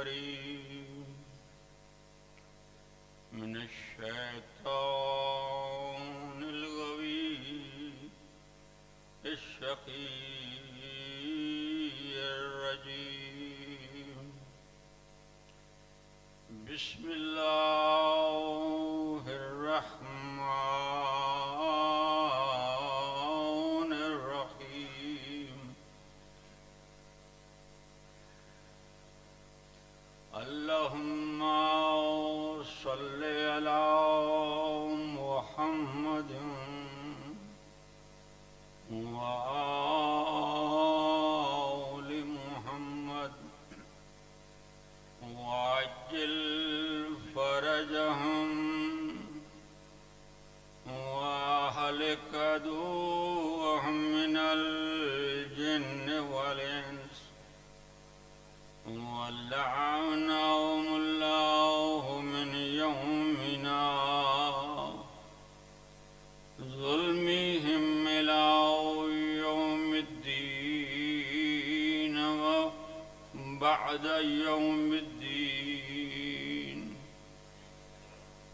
الكريم من الشيطان الغوي الشقي الرجيم بسم الله الرحمن الرحيم اللهم صل على محمد وآل محمد وعجل فرجهم وأهلك عدوهم من الجن والإنس ولعنهم الله من يومنا ظلمهم إلى يوم الدين وبعد يوم الدين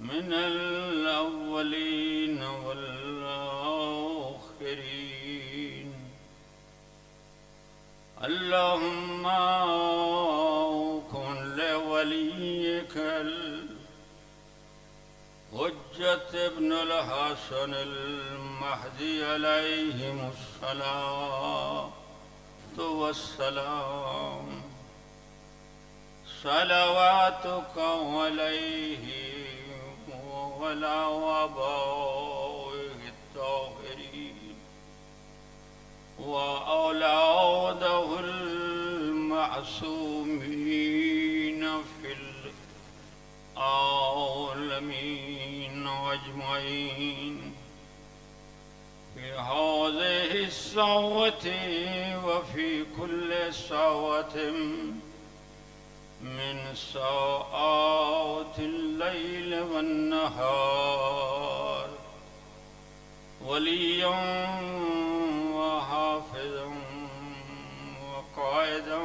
من الأولين والآخرين اللهم كن لوليك الحجة ابن الحسن المهدي عليهم الصلاة والسلام صلواتك عليه وعلى آبائه الطاهرين وأولاده المعصومين في العالمين أجمعين في هذه الساعة وفي كل ساعة من ساعات الليل والنهار وليا وحافظا وقائدا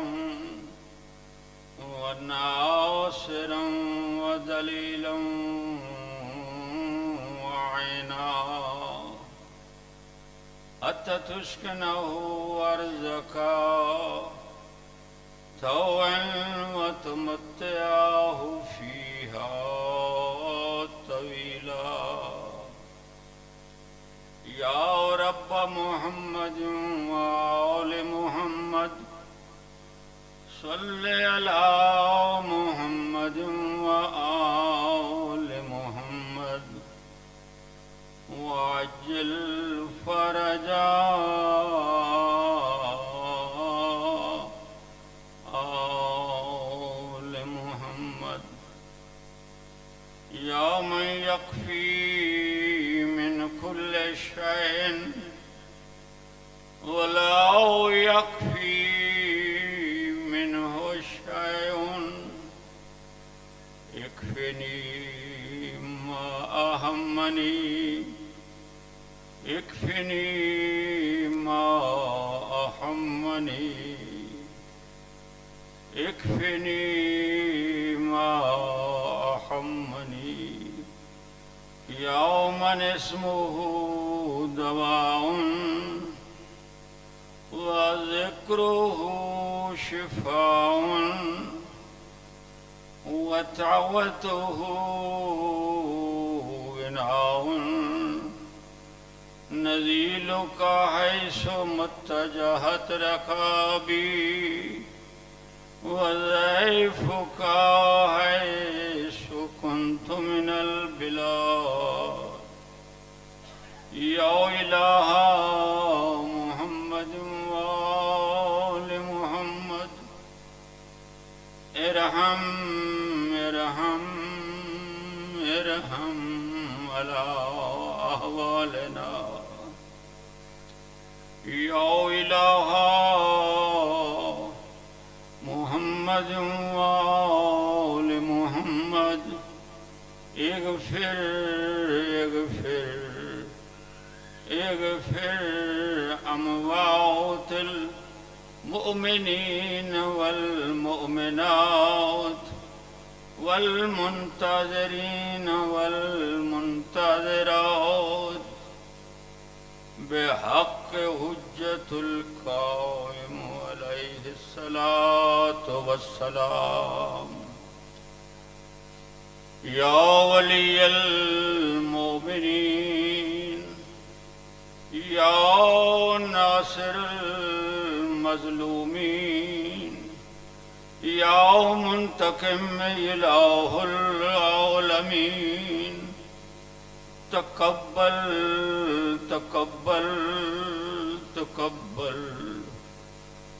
وناصرا ودليلا وعينا حتى تسكنه أرزقا طوعا وتمتعه فيها طويلا يا رب محمد وآل محمد صل على محمد وآل محمد وعجل فرجا آل محمد يا من يكفي من كل شيء ولا يكفي منه شيء يكفني ما أهمني يكفني ما أهمني يكفني ما أهمني يوم اسمه دواء وذكره شفاء وتعوته غناء نزيلك حيث متجهت ركابي وضيفك حيث كنت من البلاد يا إله محمد وآل محمد ارحم ارحم ارحم على أحوالنا يا إله محمد وآل محمد اغفر اغفر اغفر أموات المؤمنين والمؤمنات والمنتظرين والمنتظرات بحق حجة القائم عليه الصلاة والسلام يا ولي المؤمنين يا ناصر المظلومين يا منتقم إله العالمين تقبل تقبل تقبل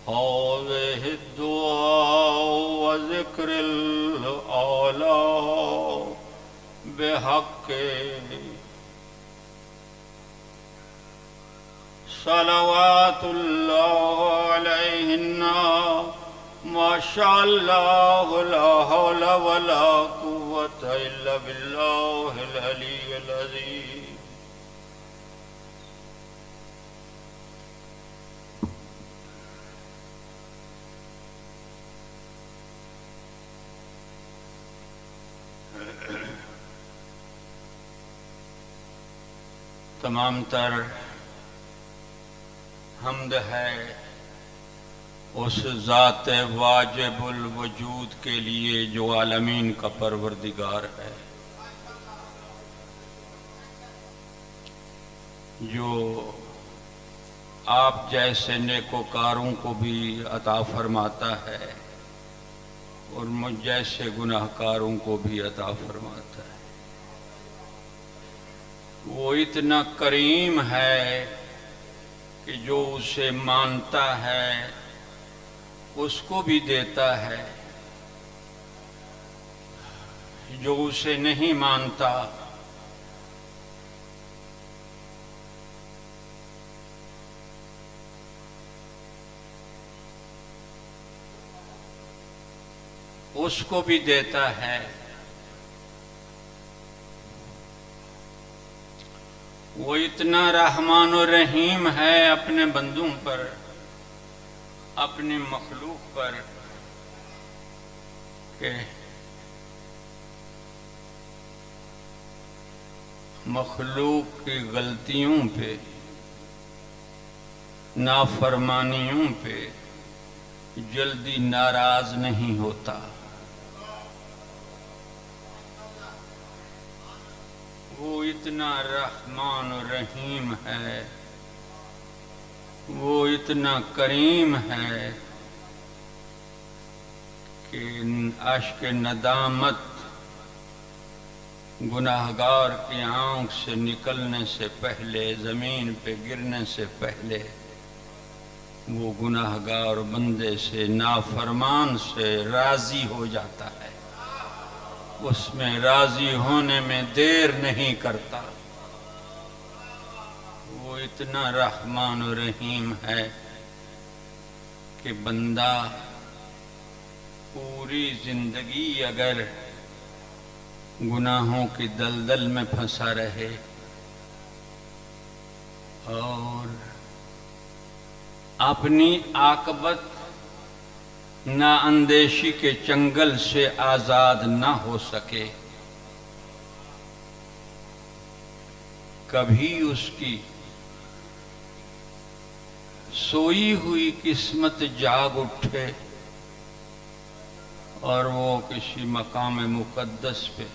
هذه الدعاء وذكر الآلاء بحق صلوات الله عليهن ما شاء الله لا حول ولا قوة إلا بالله العلي العظيم. تمام تر حمد ہے اس ذات واجب الوجود کے لیے جو عالمین کا پروردگار ہے، جو آپ جیسے نیکوکاروں کو بھی عطا فرماتا ہے اور مجھ جیسے گناہ کاروں کو بھی عطا فرماتا ہے۔ وہ اتنا کریم ہے کہ جو اسے مانتا ہے اس کو بھی دیتا ہے، جو اسے نہیں مانتا اس کو بھی دیتا ہے۔ وہ اتنا رحمان و رحیم ہے اپنے بندوں پر، اپنی مخلوق پر، کہ مخلوق کی غلطیوں پہ، نافرمانیوں پہ جلدی ناراض نہیں ہوتا۔ وہ اتنا رحمان و رحیم ہے، وہ اتنا کریم ہے کہ اشک ندامت گناہگار کی آنکھ سے نکلنے سے پہلے، زمین پہ گرنے سے پہلے، وہ گناہگار بندے سے، نافرمان سے راضی ہو جاتا ہے، اس میں راضی ہونے میں دیر نہیں کرتا۔ وہ اتنا رحمان و رحیم ہے کہ بندہ پوری زندگی اگر گناہوں کی دلدل میں پھنسا رہے اور اپنی عاقبت نا اندیشی کے چنگل سے آزاد نہ ہو سکے، کبھی اس کی سوئی ہوئی قسمت جاگ اٹھے اور وہ کسی مقام مقدس پہ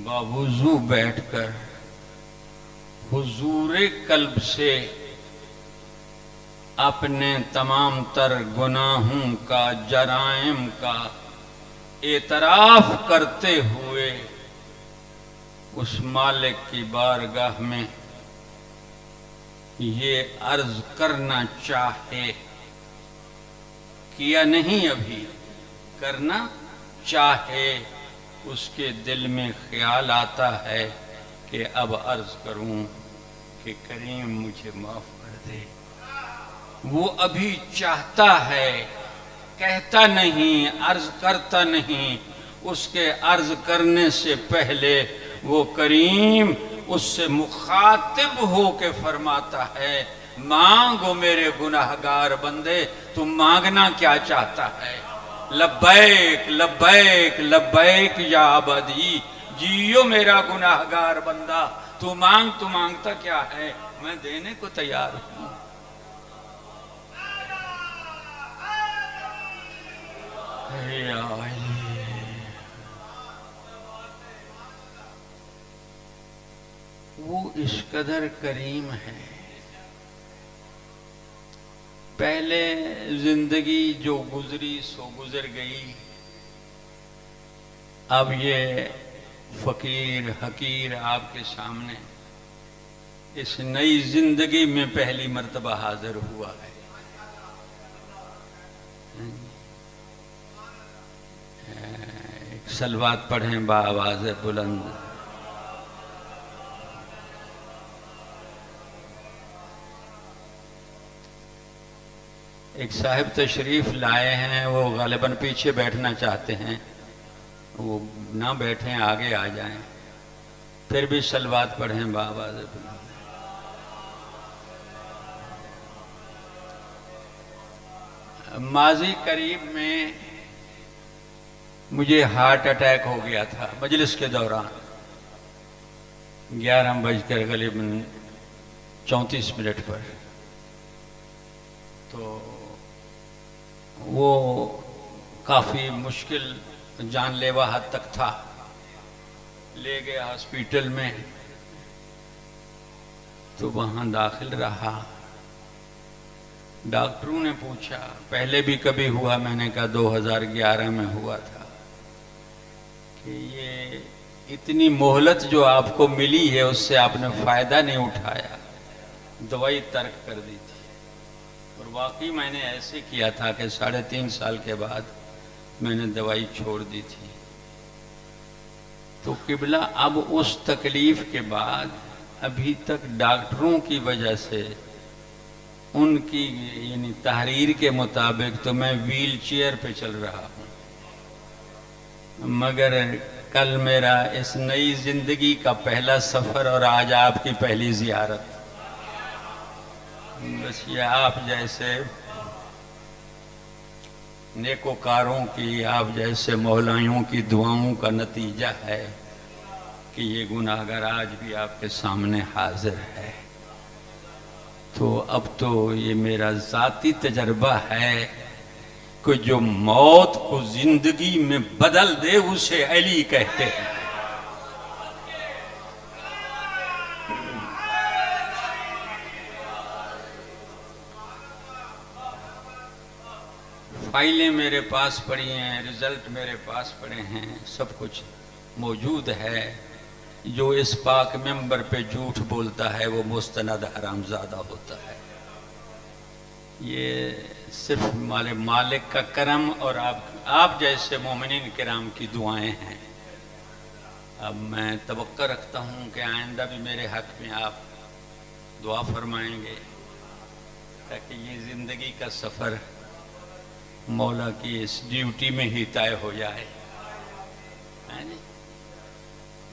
باوضو بیٹھ کر حضور قلب سے اپنے تمام تر گناہوں کا، جرائم کا اعتراف کرتے ہوئے اس مالک کی بارگاہ میں یہ عرض کرنا چاہے، کیا نہیں ابھی کرنا چاہے، اس کے دل میں خیال آتا ہے کہ اب عرض کروں کہ کریم مجھے معاف کر دے۔ وہ ابھی چاہتا ہے، کہتا نہیں، عرض کرتا نہیں، اس کے عرض کرنے سے پہلے وہ کریم اس سے مخاطب ہو کے فرماتا ہے مانگو میرے گناہگار بندے، تم مانگنا کیا چاہتا ہے؟ لبیک لبیک لبیک یا عبدی، جیو میرا گناہگار بندہ، تو مانگتا کیا ہے؟ میں دینے کو تیار ہوں۔ یا علی، وہ اس قدر کریم ہے۔ پہلے زندگی جو گزری سو گزر گئی، اب یہ فقیر حقیر آپ کے سامنے اس نئی زندگی میں پہلی مرتبہ حاضر ہوا ہے۔ ایک صلوات پڑھیں بآواز بلند۔ ایک صاحب تشریف لائے ہیں، وہ غالباً پیچھے بیٹھنا چاہتے ہیں، وہ نہ بیٹھیں، آگے آ جائیں، پھر بھی صلوات پڑھیں بآواز بلند۔ ماضی قریب میں مجھے ہارٹ اٹیک ہو گیا تھا مجلس کے دوران، 11:34 پر، تو وہ کافی مشکل جان لیوا حد تک تھا۔ لے گئے ہاسپیٹل میں، تو وہاں داخل رہا۔ ڈاکٹروں نے پوچھا، پہلے بھی کبھی ہوا؟ میں نے کہا 2011 میں ہوا تھا، کہ یہ اتنی مہلت جو آپ کو ملی ہے اس سے آپ نے فائدہ نہیں اٹھایا، دوائی ترک کر دی تھی۔ اور واقعی میں نے ایسے کیا تھا کہ 3.5 سال کے بعد میں نے دوائی چھوڑ دی تھی۔ تو قبلہ اب اس تکلیف کے بعد ابھی تک ڈاکٹروں کی وجہ سے، ان کی یعنی تحریر کے مطابق تو میں ویل چیئر پہ چل رہا ہوں، مگر کل میرا اس نئی زندگی کا پہلا سفر اور آج آپ کی پہلی زیارت، بس یہ آپ جیسے نیکوکاروں کی، آپ جیسے مولائیوں کی دعاؤں کا نتیجہ ہے کہ یہ گناہگار آج بھی آپ کے سامنے حاضر ہے۔ تو اب تو یہ میرا ذاتی تجربہ ہے کہ جو موت کو زندگی میں بدل دے اسے علی کہتے ہیں۔ فائلیں میرے پاس پڑی ہیں، رزلٹ میرے پاس پڑے ہیں، سب کچھ موجود ہے۔ جو اس پاک ممبر پہ جھوٹ بولتا ہے وہ مستند حرام زادہ ہوتا ہے۔ یہ صرف مالک کا کرم اور آپ جیسے مومنین کرام کی دعائیں ہیں۔ اب میں توقع رکھتا ہوں کہ آئندہ بھی میرے حق میں آپ دعا فرمائیں گے، تاکہ یہ زندگی کا سفر مولا کی اس ڈیوٹی میں ہی طے ہو جائے۔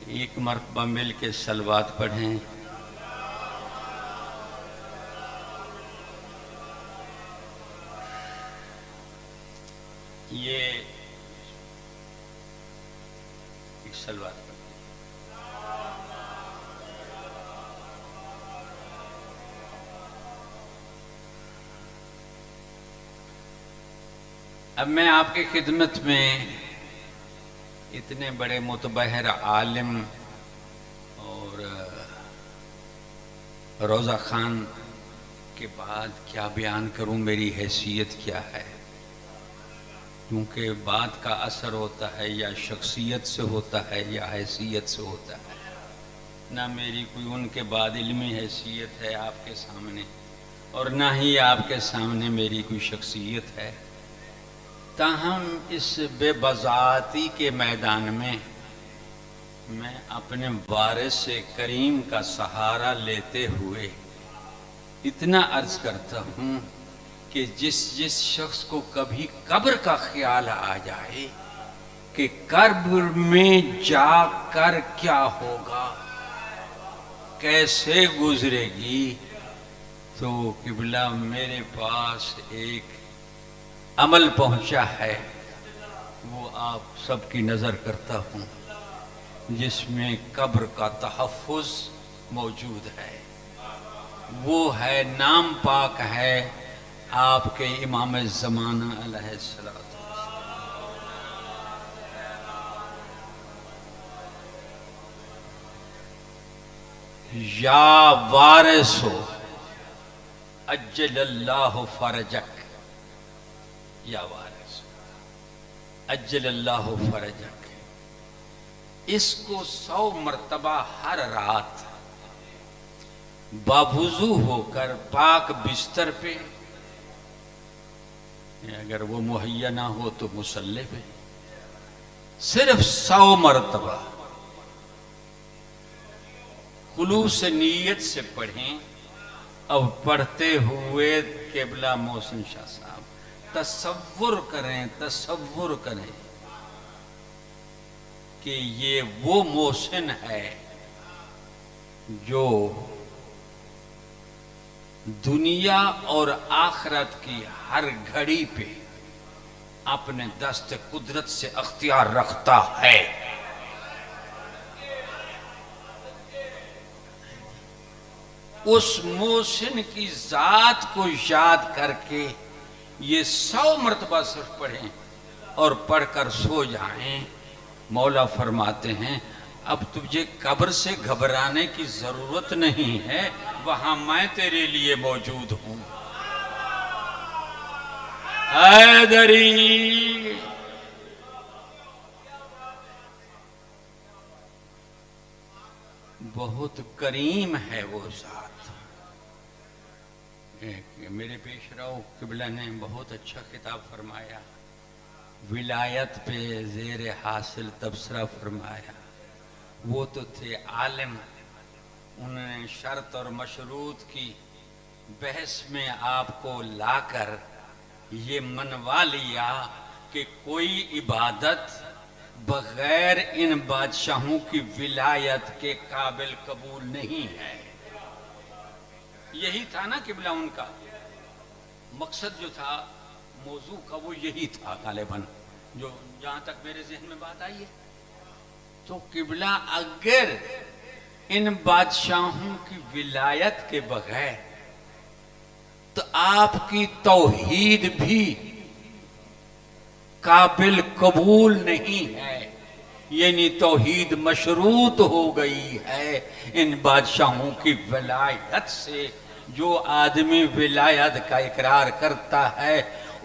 ایک مرتبہ مل کے صلوات پڑھیں۔ یہ ایک صلوات پڑھیں۔ اب میں آپ کی خدمت میں اتنے بڑے متبحر عالم اور روضہ خان کے بعد کیا بیان کروں، میری حیثیت کیا ہے، کیونکہ بات کا اثر ہوتا ہے یا شخصیت سے ہوتا ہے یا حیثیت سے ہوتا ہے۔ نہ میری کوئی ان کے بعد علمی حیثیت ہے آپ کے سامنے، اور نہ ہی آپ کے سامنے میری کوئی شخصیت ہے۔ تاہم اس بے بضاعتی کے میدان میں میں اپنے وارث کریم کا سہارا لیتے ہوئے اتنا عرض کرتا ہوں کہ جس شخص کو کبھی قبر کا خیال آ جائے کہ قبر میں جا کر کیا ہوگا، کیسے گزرے گی، تو قبلہ میرے پاس ایک عمل پہنچا ہے، وہ آپ سب کی نظر کرتا ہوں، جس میں قبر کا تحفظ موجود ہے۔ وہ ہے، نام پاک ہے آپ کے امام زمانہ علیہ السلام۔ یا وارثو اجل اللہ فرجک، یا وارث اجل اللہ فرجک، اس کو 100 مرتبہ ہر رات باوضو ہو کر پاک بستر پہ، اگر وہ مہیا نہ ہو تو مصلی پہ، صرف 100 مرتبہ خلوص نیت سے پڑھیں۔ اب پڑھتے ہوئے قبلہ محسن شاہ صاحب تصور کریں کہ یہ وہ محسن ہے جو دنیا اور آخرت کی ہر گھڑی پہ اپنے دست قدرت سے اختیار رکھتا ہے۔ اس محسن کی ذات کو یاد کر کے یہ 100 مرتبہ صرف پڑھیں اور پڑھ کر سو جائیں۔ مولا فرماتے ہیں اب تجھے قبر سے گھبرانے کی ضرورت نہیں ہے، وہاں میں تیرے لیے موجود ہوں۔ حیدری بہت کریم ہے وہ ذات۔ میرے پیش رو قبلہ نے بہت اچھا خطاب فرمایا، ولایت پہ زیر حاصل تبصرہ فرمایا۔ وہ تو تھے عالم، انہوں نے شرط اور مشروط کی بحث میں آپ کو لا کر یہ منوا لیا کہ کوئی عبادت بغیر ان بادشاہوں کی ولایت کے قابل قبول نہیں ہے۔ یہی تھا نا قبلہ ان کا مقصد جو تھا، موضوع کا وہ یہی تھا غالباً، جو جہاں تک میرے ذہن میں بات آئی ہے۔ تو قبلہ اگر ان بادشاہوں کی ولایت کے بغیر تو آپ کی توحید بھی قابل قبول نہیں ہے، یعنی توحید مشروط ہو گئی ہے ان بادشاہوں کی ولایت سے۔ جو آدمی ولایت کا اقرار کرتا ہے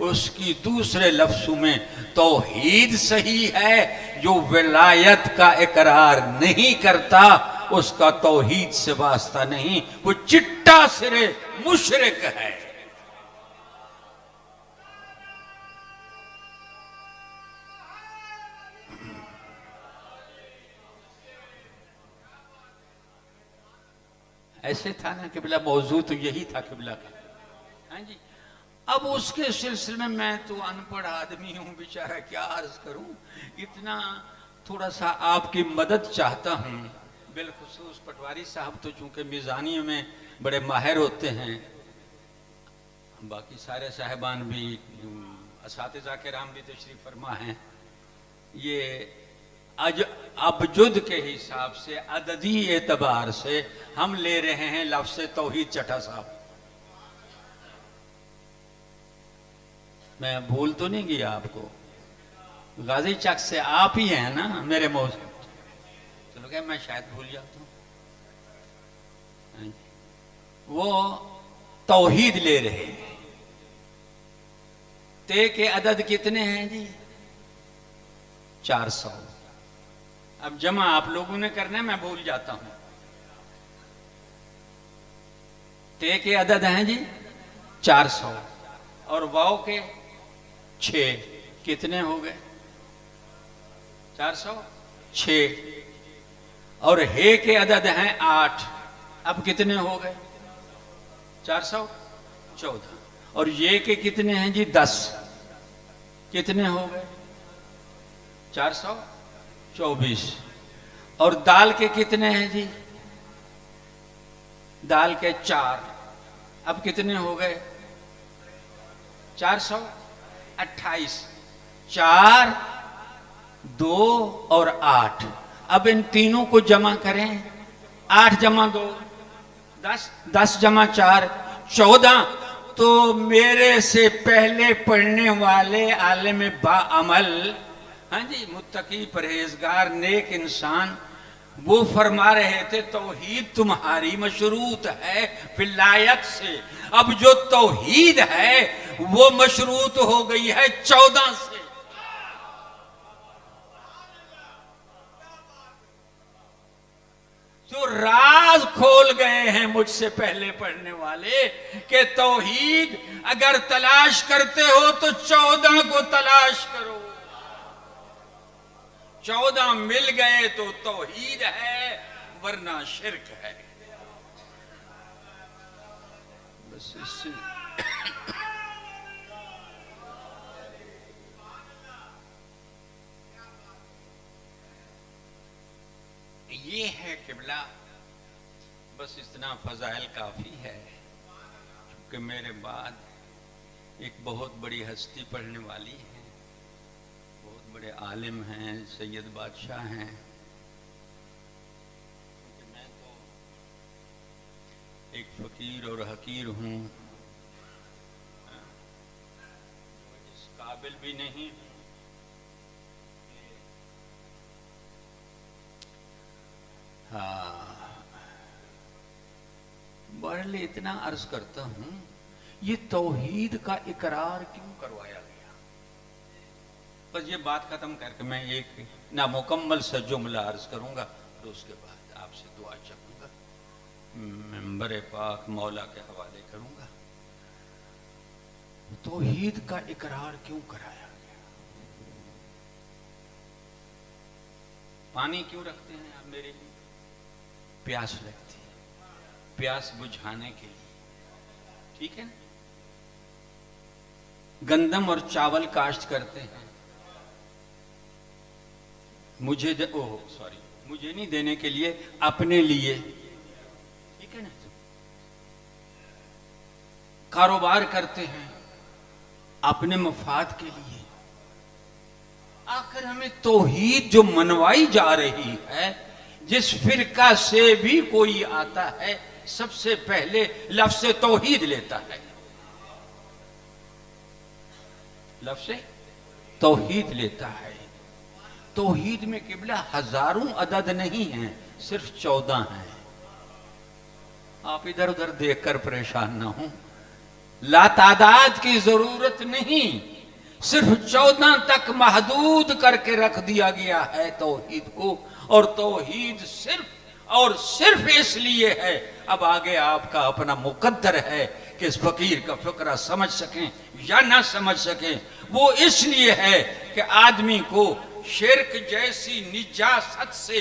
اس کی دوسرے لفظوں میں توحید صحیح ہے، جو ولایت کا اقرار نہیں کرتا اس کا توحید سے واسطہ نہیں، وہ چٹا سرے مشرک ہے۔ ایسے تھا نا قبلہ، موضوع تو یہی تھا قبلہ کا۔ ہاں جی، اب اس کے سلسلے میں میں تو ان پڑھ آدمی ہوں بیچارہ، کیا عرض کروں، اتنا تھوڑا سا آپ کی مدد چاہتا ہوں۔ بالخصوص پٹواری صاحب تو چونکہ میزانیوں میں بڑے ماہر ہوتے ہیں، باقی سارے صاحبان بھی، اساتذہ کرام بھی تشریف فرما ہیں۔ یہ ابجد کے حساب سے، عددی اعتبار سے ہم لے رہے ہیں لفظ توحید چٹھا صاحب۔ میں بھول تو نہیں گیا آپ کو، غازی چک سے آپ ہی ہیں نا میرے موضوع؟ چلو کہ میں شاید بھول جاتا ہوں۔ وہ توحید لے رہے ہیں۔ تے کے عدد کتنے ہیں جی؟ 400۔ اب جمع آپ لوگوں نے کرنا ہے، میں بھول جاتا ہوں۔ تے کے عدد ہیں جی 400 اور واو کے 6، کتنے ہو گئے؟ 406۔ اور ہے کے عدد ہیں 8، اب کتنے ہو گئے؟ 414۔ اور یہ کے کتنے ہیں جی 10، کتنے ہو گئے؟ 424۔ اور دال کے کتنے ہیں جی؟ دال کے 4، اب کتنے ہو گئے؟ 428. 4 2 اور 8. اب ان تینوں کو جمع کریں. 8 جمع 2 10. 10 جمع 4 14. تو میرے سے پہلے پڑھنے والے عالم باعمل، ہاں جی، متقی پرہیزگار نیک انسان، وہ فرما رہے تھے توحید تمہاری مشروط ہے ولایت سے. اب جو توحید ہے وہ مشروط ہو گئی ہے 14 سے. جو راز کھول گئے ہیں مجھ سے پہلے پڑھنے والے کہ توحید اگر تلاش کرتے ہو تو 14 کو تلاش کرو. 14 مل گئے تو توحید ہے، ورنہ شرک ہے. بس اس سے یہ ہے قبلہ. بس اتنا فضائل کافی ہے، کیونکہ میرے بعد ایک بہت بڑی ہستی پڑھنے والی ہے، بہت بڑے عالم ہیں، سید بادشاہ ہیں. کیونکہ میں تو ایک فقیر اور حقیر ہوں، اس قابل بھی نہیں ہوں. ہاں، بہرحال اتنا عرض کرتا ہوں، یہ توحید کا اقرار کیوں کروایا گیا؟ بس یہ بات ختم کر کے میں ایک نامکمل سا جملہ عرض کروں گا، تو اس کے بعد آپ سے دعا چاہوں گا، منبر پاک مولا کے حوالے کروں گا. توحید کا اقرار کیوں کرایا گیا؟ پانی کیوں رکھتے ہیں آپ میرے لیے؟ پیاس لگتی ہے، پیاس بجھانے کے لیے، ٹھیک ہے نا؟ گندم اور چاول کاشت کرتے ہیں، مجھے مجھے نہیں دینے کے لیے، اپنے لیے، ٹھیک ہے نا؟ کاروبار کرتے ہیں اپنے مفاد کے لیے. آخر ہمیں توحید جو منوائی جا رہی ہے، جس فرقہ سے بھی کوئی آتا ہے سب سے پہلے لفظ توحید لیتا ہے. لفظ توحید لیتا ہے. توحید میں قبلہ ہزاروں عدد نہیں ہیں، صرف 14 ہیں. آپ ادھر ادھر دیکھ کر پریشان نہ ہوں، لا تعداد کی ضرورت نہیں، صرف 14 تک محدود کر کے رکھ دیا گیا ہے توحید کو. اور توحید صرف اور صرف اس لیے ہے، اب آگے آپ کا اپنا مقدر ہے کہ اس فقیر کا فقرہ سمجھ سکیں یا نہ سمجھ سکیں. وہ اس لیے ہے کہ آدمی کو شرک جیسی نجاست سے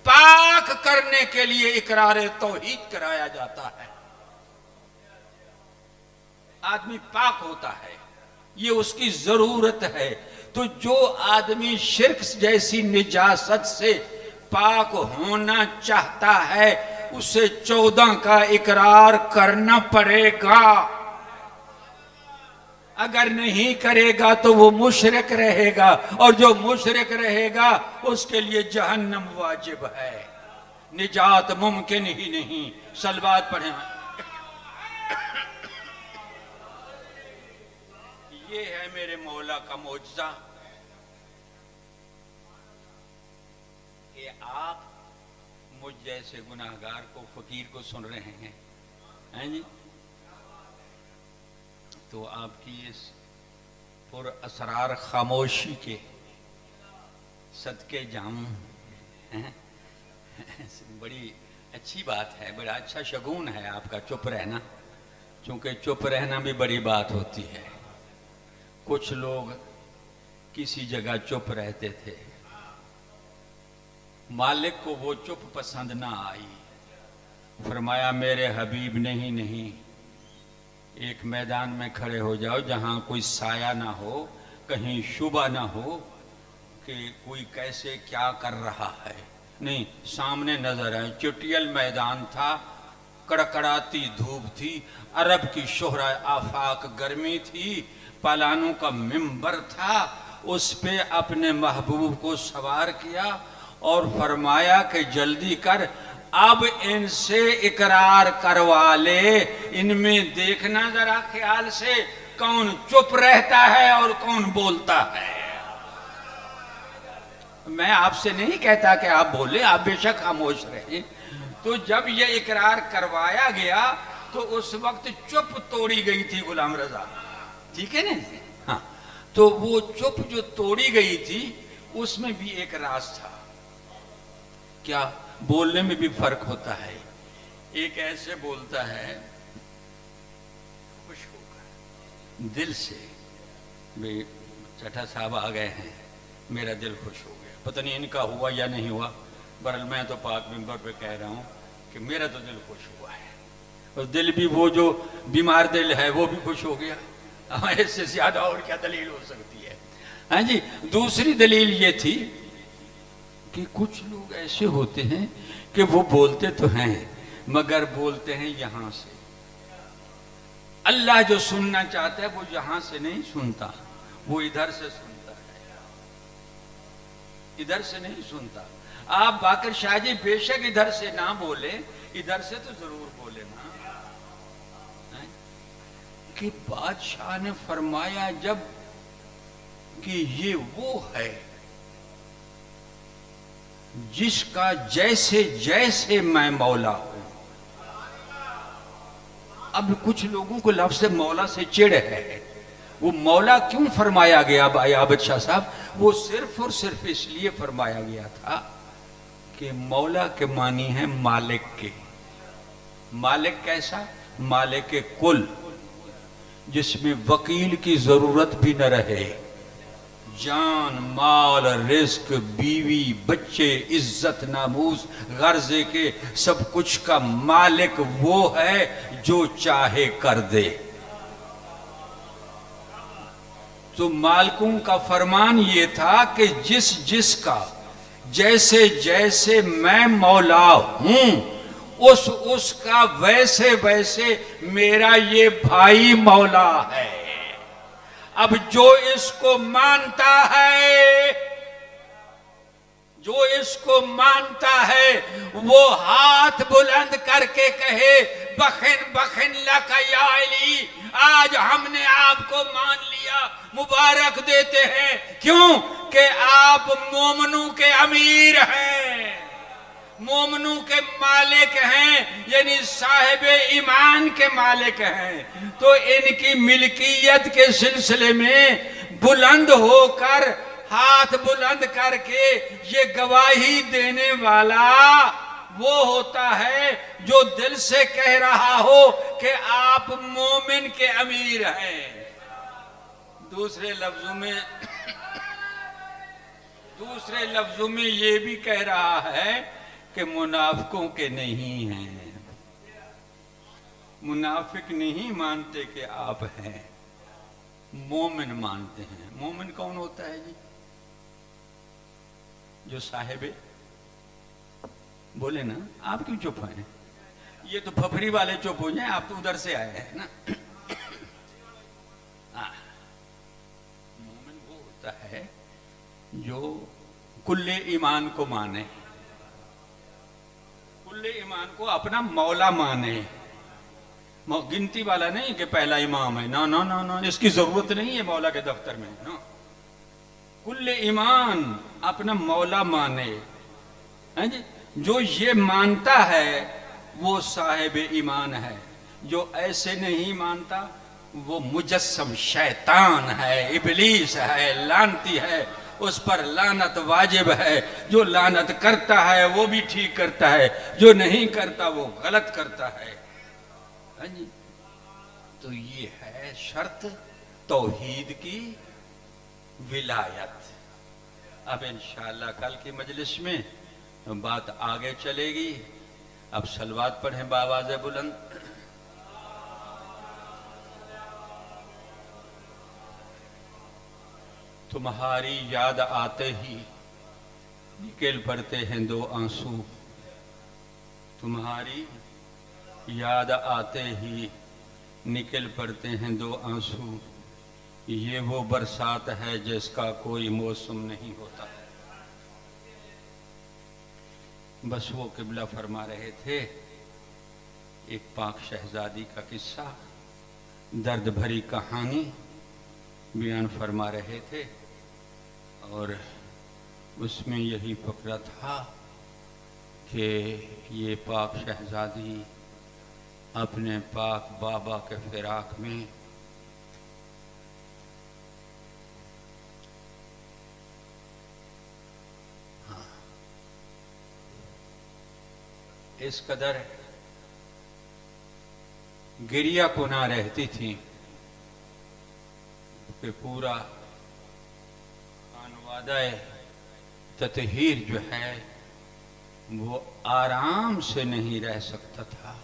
پاک کرنے کے لیے اقرار توحید کرایا جاتا ہے. آدمی پاک ہوتا ہے، یہ اس کی ضرورت ہے. تو جو آدمی شرک جیسی نجاست سے پاک ہونا چاہتا ہے، اسے 14 کا اقرار کرنا پڑے گا. اگر نہیں کرے گا تو وہ مشرک رہے گا، اور جو مشرک رہے گا اس کے لیے جہنم واجب ہے، نجات ممکن ہی نہیں. صلوات پڑھیں. یہ ہے میرے مولا کا معجزہ کہ آپ مجھ جیسے گناہگار کو، فقیر کو سن رہے ہیں جی. تو آپ کی اس پر اسرار خاموشی کے صدقے جام، بڑی اچھی بات ہے، بڑا اچھا شگون ہے آپ کا چپ رہنا، چونکہ چپ رہنا بھی بڑی بات ہوتی ہے. کچھ لوگ کسی جگہ چپ رہتے تھے، مالک کو وہ چپ پسند نہ آئی. فرمایا میرے حبیب نہیں، ایک میدان میں کھڑے ہو جاؤ جہاں کوئی سایہ نہ ہو، کہیں شبہ نہ ہو کہ کوئی کیسے کیا کر رہا ہے. نہیں، سامنے نظر ہے. چٹیل میدان تھا، کڑکڑاتی دھوپ تھی، عرب کی شہرہ آفاق گرمی تھی، پلانوں کا ممبر تھا، اس پہ اپنے محبوب کو سوار کیا اور فرمایا کہ جلدی کر، اب ان سے اقرار کروا لے، ان میں دیکھنا ذرا خیال سے کون چپ رہتا ہے اور کون بولتا ہے۔ میں آپ سے نہیں کہتا کہ آپ بولیں، آپ بے شک خاموش رہیں۔ تو جب یہ اقرار کروایا گیا تو اس وقت چپ توڑی گئی تھی غلام رضا، ٹھیک ہے نا؟ ہاں، تو وہ چپ جو توڑی گئی تھی اس میں بھی ایک راز تھا۔ کیا؟ بولنے میں بھی فرق ہوتا ہے، ایک ایسے بولتا ہے خوش ہو کر دل سے، بھئی چٹھا صاحب آ گئے ہیں، میرا دل خوش ہو گیا، پتہ نہیں ان کا ہوا یا نہیں ہوا، برحال میں تو پاک منبر پہ کہہ رہا ہوں کہ میرا تو دل خوش ہوا ہے، اور دل بھی وہ جو بیمار دل ہے وہ بھی خوش ہو گیا۔ اس سے زیادہ اور کیا دلیل ہو سکتی ہے؟ ہاں جی، دوسری دلیل یہ تھی کہ کچھ لوگ ایسے ہوتے ہیں کہ وہ بولتے تو ہیں مگر بولتے ہیں یہاں سے۔ اللہ جو سننا چاہتا ہے وہ یہاں سے نہیں سنتا، وہ ادھر سے سنتا ہے، ادھر سے نہیں سنتا۔ آپ باقر شاہ جی بے شک ادھر سے نہ بولے، ادھر سے تو ضرور بولے نا۔ کہ بادشاہ نے فرمایا جب کہ یہ وہ ہے جس کا جیسے جیسے میں مولا ہوں۔ اب کچھ لوگوں کو لفظ مولا سے چڑ ہے، وہ مولا کیوں فرمایا گیا بھائی عابد شاہ صاحب؟ وہ صرف اور صرف اس لیے فرمایا گیا تھا کہ مولا کے معنی ہے مالک کے۔ مالک کیسا؟ مالک کل، جس میں وکیل کی ضرورت بھی نہ رہے، جان مال رزق بیوی بچے عزت ناموس غرضے کے سب کچھ کا مالک وہ ہے جو چاہے کر دے۔ تو مالکوں کا فرمان یہ تھا کہ جس جس کا جیسے جیسے میں مولا ہوں اس کا ویسے ویسے میرا یہ بھائی مولا ہے۔ اب جو اس کو مانتا ہے، جو اس کو مانتا ہے وہ ہاتھ بلند کر کے کہے بخن بخن لک یا علی، آج ہم نے آپ کو مان لیا، مبارک دیتے ہیں۔ کیوں؟ کہ آپ مومنوں کے امیر ہیں، مومنوں کے مالک ہیں، یعنی صاحب ایمان کے مالک ہیں۔ تو ان کی ملکیت کے سلسلے میں بلند ہو کر، ہاتھ بلند کر کے یہ گواہی دینے والا وہ ہوتا ہے جو دل سے کہہ رہا ہو کہ آپ مومن کے امیر ہیں۔ دوسرے لفظوں میں یہ بھی کہہ رہا ہے کہ منافقوں کے نہیں ہیں، منافق نہیں مانتے کہ آپ ہیں، مومن مانتے ہیں۔ مومن کون ہوتا ہے جی؟ جو صاحب، بولے نا، آپ کیوں چپ ہیں؟ یہ تو پھپھری والے چپ ہو جائیں، آپ تو ادھر سے آئے ہیں نا۔ مومن وہ ہوتا ہے جو کل ایمان کو مانے، کل ایمان کو اپنا مولا مانے، گنتی والا نہیں کہ پہلا امام ہے، نا نا نا نا، اس کی ضرورت نہیں ہے مولا کے دفتر میں، نا۔ کل ایمان اپنا مولا مانے، جو یہ مانتا ہے وہ صاحب ایمان ہے، جو ایسے نہیں مانتا وہ مجسم شیطان ہے، ابلیس ہے، لعنتی ہے، اس پر لعنت واجب ہے۔ جو لعنت کرتا ہے وہ بھی ٹھیک کرتا ہے، جو نہیں کرتا وہ غلط کرتا ہے۔ تو یہ ہے شرط توحید کی ولایت۔ اب انشاءاللہ کل کی مجلس میں بات آگے چلے گی۔ اب صلوات پڑھیں بآواز بلند۔ تمہاری یاد آتے ہی نکل پڑتے ہیں دو آنسو، تمہاری یاد آتے ہی نکل پڑتے ہیں دو آنسو، یہ وہ برسات ہے جس کا کوئی موسم نہیں ہوتا۔ بس وہ قبلہ فرما رہے تھے، ایک پاک شہزادی کا قصہ، درد بھری کہانی بیان فرما رہے تھے، اور اس میں یہی فقرہ تھا کہ یہ پاک شہزادی اپنے پاک بابا کے فراق میں اس قدر گریہ کنا رہتی تھی کہ پورا خانوادہ تطہیر جو ہے وہ آرام سے نہیں رہ سکتا تھا۔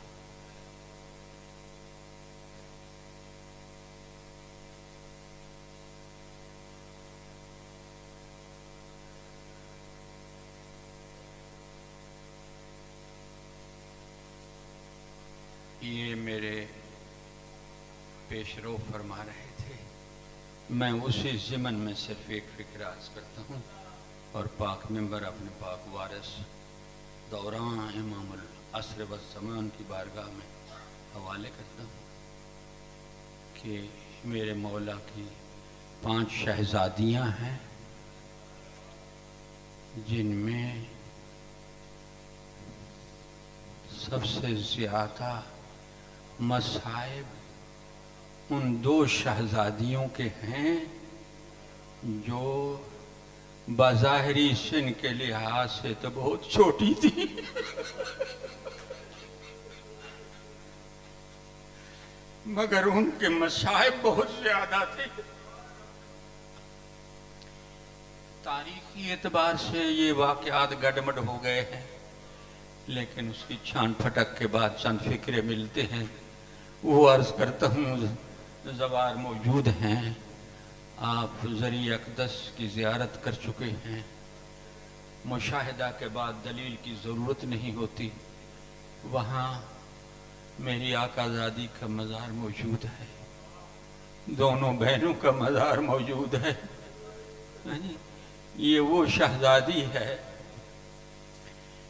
یہ میرے پیش رو فرما رہے تھے، میں اسی ضمن میں صرف ایک فکر عرض کرتا ہوں اور پاک منبر اپنے پاک وارث دوران امام العصر والزمان کی بارگاہ میں حوالے کرتا ہوں کہ میرے مولا کی 5 شہزادیاں ہیں، جن میں سب سے زیادہ مصائب ان 2 شہزادیوں کے ہیں جو بظاہری سن کے لحاظ سے تو بہت چھوٹی تھی، مگر ان کے مصائب بہت زیادہ تھے۔ تاریخی اعتبار سے یہ واقعات گڈمڈ ہو گئے ہیں، لیکن اس کی چھان پھٹک کے بعد چند فکرے ملتے ہیں، وہ عرض کرتا ہوں۔ زوار موجود ہیں، آپ ذریعہ اقدس کی زیارت کر چکے ہیں، مشاہدہ کے بعد دلیل کی ضرورت نہیں ہوتی۔ وہاں میری آقا زادی کا مزار موجود ہے، دونوں بہنوں کا مزار موجود ہے۔ یہ وہ شہزادی ہے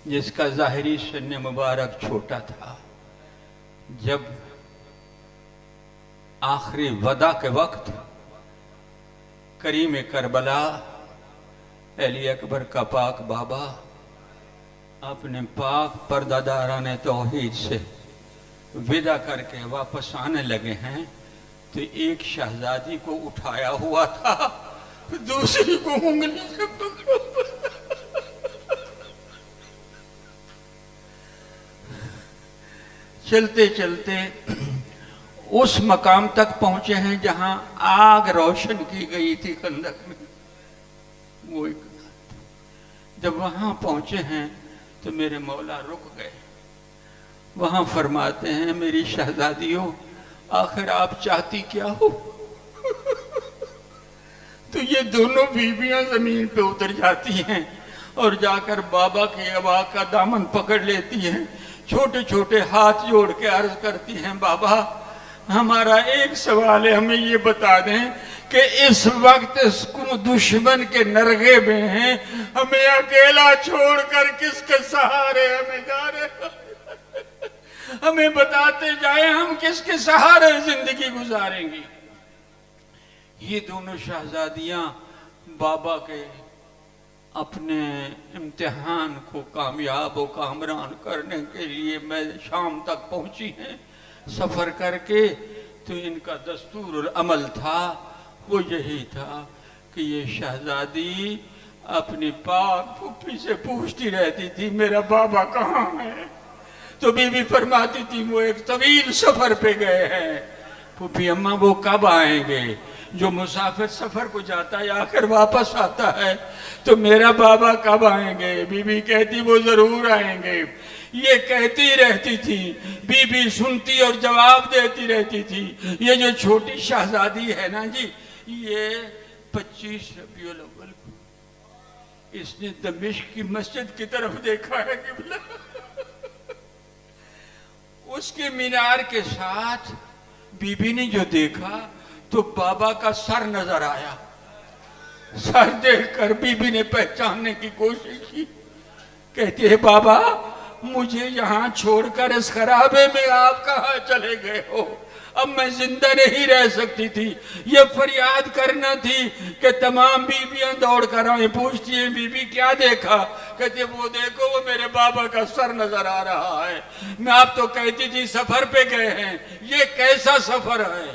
جس کا ظاہری سن مبارک چھوٹا تھا، جب آخری وداع کے وقت کریم کربلا علی اکبر کا پاک بابا اپنے پاک پرداداران توحید سے ودا کر کے واپس آنے لگے ہیں، تو ایک شہزادی کو اٹھایا ہوا تھا، دوسری کو انگلی سے پکڑا۔ چلتے چلتے اس مقام تک پہنچے ہیں جہاں آگ روشن کی گئی تھی خندق میں۔ وہ جب وہاں پہنچے ہیں تو میرے مولا رک گئے، وہاں فرماتے ہیں میری شہزادیوں آخر آپ چاہتی کیا ہو؟ تو یہ دونوں بیویاں زمین پہ اتر جاتی ہیں اور جا کر بابا کی ابا کا دامن پکڑ لیتی ہیں، چھوٹے چھوٹے ہاتھ جوڑ کے عرض کرتی ہیں بابا ہمارا ایک سوال ہے، ہمیں یہ بتا دیں کہ اس وقت دشمن کے نرغے میں ہیں، ہمیں اکیلا چھوڑ کر کس کے سہارے ہمیں جا رہے ہیں؟ ہمیں بتاتے جائیں ہم کس کے سہارے زندگی گزاریں گی۔ یہ دونوں شہزادیاں بابا کے اپنے امتحان کو کامیاب و کامران کرنے کے لیے میں شام تک پہنچی ہیں سفر کر کے، تو ان کا دستور العمل تھا وہ یہی تھا کہ یہ شہزادی اپنی پاک پھوپھی سے پوچھتی رہتی تھی میرا بابا کہاں ہے؟ تو بی بی فرماتی تھی وہ ایک طویل سفر پہ گئے ہیں۔ پھوپھی اماں وہ کب آئیں گے؟ جو مسافر سفر کو جاتا ہے آخر واپس آتا ہے، تو میرا بابا کب آئیں گے؟ بی بی کہتی وہ ضرور آئیں گے۔ یہ کہتی رہتی تھی، بی بی سنتی اور جواب دیتی رہتی تھی۔ یہ جو چھوٹی شہزادی ہے نا جی، یہ 25 ربیع الاول کو اس نے دمشق کی مسجد کی طرف دیکھا ہے قبلہ، اس کے مینار کے ساتھ بی بی نے جو دیکھا تو بابا کا سر نظر آیا. سر دیکھ کر بی بی نے پہچاننے کی کوشش کی. کہتی ہے بابا مجھے یہاں چھوڑ کر اس خرابے میں آپ کہاں چلے گئے ہو؟ اب میں زندہ نہیں رہ سکتی تھی. یہ فریاد کرنا تھی کہ تمام بیویاں دوڑ کر آئیں. پوچھتی ہیں بی بی کیا دیکھا؟ کہتی ہے وہ دیکھو وہ میرے بابا کا سر نظر آ رہا ہے. میں آپ تو کہتی تھی سفر پہ گئے ہیں، یہ کیسا سفر ہے؟